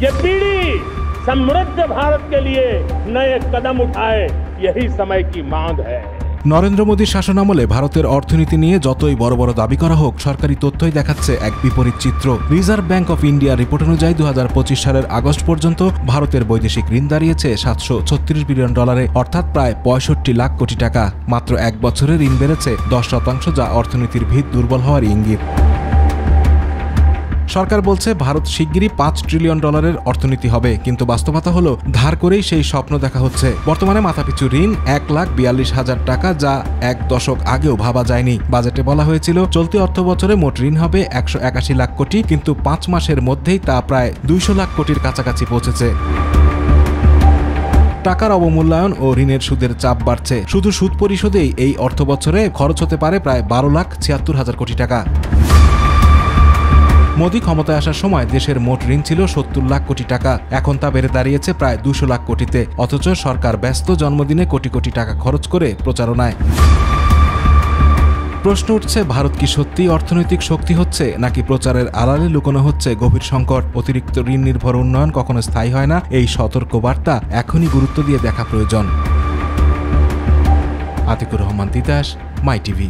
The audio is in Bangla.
ये पीढ़ी समृद्ध भारत के लिए नए कदम उठाए, यही समय की मांग है। নরেন্দ্র মোদীর শাসনামলে ভারতের অর্থনীতি নিয়ে যতই বড় বড় দাবি করা হোক, সরকারি তথ্যই দেখাচ্ছে এক বিপরীত চিত্র। Reserve bank of India report অনুযায়ী 2025 সালের আগস্ট পর্যন্ত ভারতের বৈদেশিক ঋণ দাঁড়িয়েছে $736 বিলিয়ন, অর্থাৎ প্রায় 65 লাখ কোটি টাকা। মাত্র এক বছরে ঋণ বেড়েছে 10%, যা অর্থনীতির ভিত দুর্বল হওয়ার ইঙ্গিত। সরকার বলছে ভারত শিগগিরই $5 ট্রিলিয়ন অর্থনীতি হবে, কিন্তু বাস্তবতা হলো ধার করেই সেই স্বপ্ন দেখা হচ্ছে। বর্তমানে মাথাপিছু ঋণ 1,42,000 টাকা, যা এক দশক আগেও ভাবা যায়নি। বাজেটে বলা হয়েছিল চলতি অর্থবছরে মোট ঋণ হবে 181 লাখ কোটি, কিন্তু 5 মাসের মধ্যেই তা প্রায় 200 লাখ কোটির কাছাকাছি পৌঁছেছে। টাকার অবমূল্যায়ন ও ঋণের সুদের চাপ বাড়ছে। শুধু সুদ পরিশোধেই এই অর্থবছরে খরচ হতে পারে প্রায় 12,76,000 কোটি টাকা। মোদি ক্ষমতায় আসার সময় দেশের মোট ঋণ ছিল 70 লাখ কোটি টাকা, এখন তা বেড়ে দাঁড়িয়েছে প্রায় 200 লাখ কোটিতে। অথচ সরকার ব্যস্ত জন্মদিনে কোটি কোটি টাকা খরচ করে প্রচারণায়। প্রশ্ন উঠছে, ভারত কি সত্যিই অর্থনৈতিক শক্তি হচ্ছে, নাকি প্রচারের আড়ালে লুকোনো হচ্ছে গভীর সংকট? অতিরিক্ত ঋণ নির্ভর উন্নয়ন কখনো স্থায়ী হয় না, এই সতর্ক বার্তা এখনই গুরুত্ব দিয়ে দেখা প্রয়োজন। আতিকুর রহমান তিতাস, মাই টিভি।